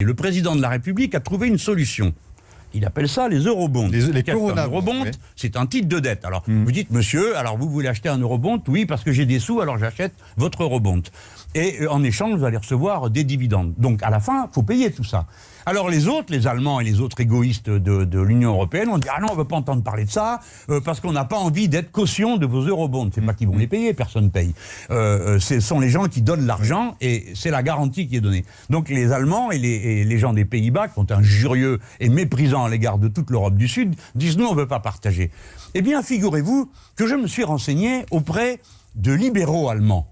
Et le président de la République a trouvé une solution. Il appelle ça les eurobonds. Les Qu'est-ce qu'un eurobond, oui. C'est un titre de dette. Alors, vous dites, monsieur, alors vous voulez acheter un eurobond? Oui, parce que j'ai des sous, alors j'achète votre eurobond. Et en échange, vous allez recevoir des dividendes. Donc, à la fin, il faut payer tout ça. Alors, les autres, les Allemands et les autres égoïstes de l'Union européenne, on dit, ah non, on ne veut pas entendre parler de ça, parce qu'on n'a pas envie d'être caution de vos eurobonds. C'est pas qu'ils vont les payer, personne ne paye. Ce sont les gens qui donnent l'argent, et c'est la garantie qui est donnée. Donc, les Allemands et les gens des Pays-Bas, qui ont un injurieux et méprisant à l'égard de toute l'Europe du Sud, disent, nous, on ne veut pas partager. Eh bien, figurez-vous que je me suis renseigné auprès de libéraux allemands.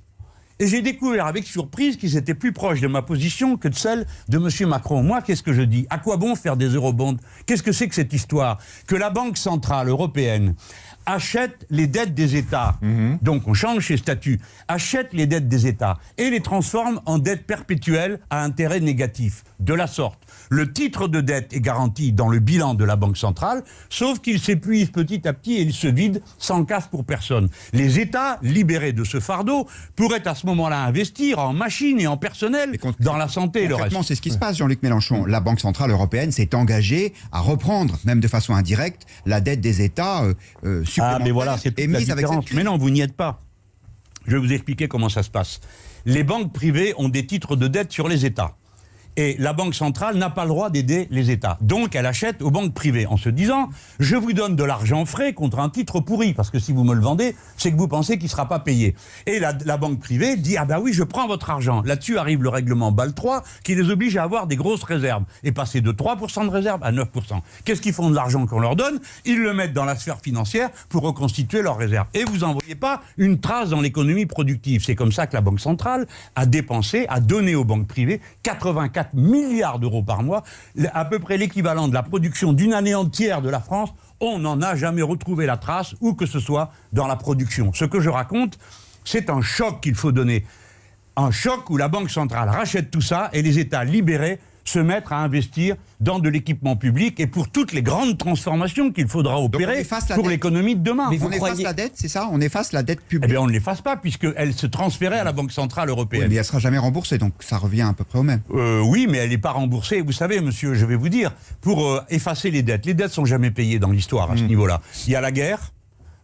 Et j'ai découvert avec surprise qu'ils étaient plus proches de ma position que de celle de M. Macron. Moi, qu'est-ce que je dis? À quoi bon faire des eurobonds? Qu'est-ce que c'est que cette histoire? Que la Banque Centrale Européenne achète les dettes des États, donc on change ses statuts, achète les dettes des États et les transforme en dettes perpétuelles à intérêt négatif. De la sorte, le titre de dette est garanti dans le bilan de la Banque Centrale, sauf qu'il s'épuise petit à petit et il se vide sans casse pour personne. Les États, libérés de ce fardeau, pourraient à ce moment-là investir en machines et en personnel dans la santé et le reste. C'est ce qui se passe, Jean-Luc Mélenchon. La Banque Centrale Européenne s'est engagée à reprendre, même de façon indirecte, la dette des États supplémentaires. Ah, mais voilà, c'est toute la différence. Mais non, vous n'y êtes pas. Je vais vous expliquer comment ça se passe. Les banques privées ont des titres de dette sur les États. Et la Banque centrale n'a pas le droit d'aider les États. Donc, elle achète aux banques privées en se disant « Je vous donne de l'argent frais contre un titre pourri, parce que si vous me le vendez, c'est que vous pensez qu'il ne sera pas payé. » Et la banque privée dit « Ah ben oui, je prends votre argent. » Là-dessus arrive le règlement Bâle III qui les oblige à avoir des grosses réserves et passer de 3% de réserve à 9%. Qu'est-ce qu'ils font de l'argent qu'on leur donne? Ils le mettent dans la sphère financière pour reconstituer leurs réserves. Et vous n'en voyez pas une trace dans l'économie productive. C'est comme ça que la Banque centrale a dépensé, a donné aux banques privées 84 milliards d'euros par mois, à peu près l'équivalent de la production d'une année entière de la France. On n'en a jamais retrouvé la trace, où que ce soit dans la production. Ce que je raconte, c'est un choc qu'il faut donner. Un choc où la Banque centrale rachète tout ça et les États libérés se mettre à investir dans de l'équipement public et pour toutes les grandes transformations qu'il faudra opérer pour l'économie de demain. Mais on efface la dette, c'est ça? On efface la dette publique? Eh bien, on ne l'efface pas, puisqu'elle se transférait à la Banque Centrale Européenne. Oui, mais elle ne sera jamais remboursée, donc ça revient à peu près au même. Oui, mais elle n'est pas remboursée. Vous savez, monsieur, je vais vous dire, pour effacer les dettes ne sont jamais payées dans l'histoire à ce niveau-là. Il y a la guerre,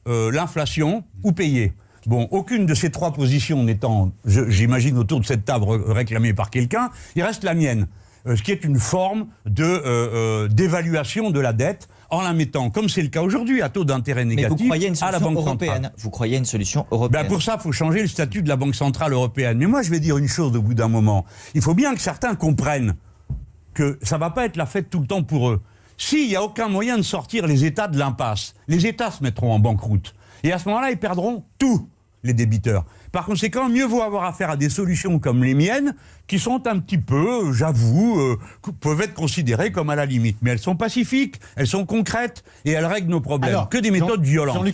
l'inflation ou payer. Bon, aucune de ces trois positions n'étant, j'imagine, autour de cette table réclamée par quelqu'un, il reste la mienne. Ce qui est une forme d'évaluation de la dette en la mettant, comme c'est le cas aujourd'hui, à taux d'intérêt négatif à la Banque centrale. Vous croyez à une solution européenne? Pour ça, il faut changer le statut de la Banque centrale européenne. Mais moi, je vais dire une chose au bout d'un moment. Il faut bien que certains comprennent que ça ne va pas être la fête tout le temps pour eux. S'il n'y a aucun moyen de sortir les États de l'impasse, les États se mettront en banqueroute. Et à ce moment-là, ils perdront tous les débiteurs. Par conséquent, mieux vaut avoir affaire à des solutions comme les miennes, qui sont un petit peu, j'avoue, peuvent être considérées comme à la limite. Mais elles sont pacifiques, elles sont concrètes, et elles règlent nos problèmes. Alors, que des méthodes violentes.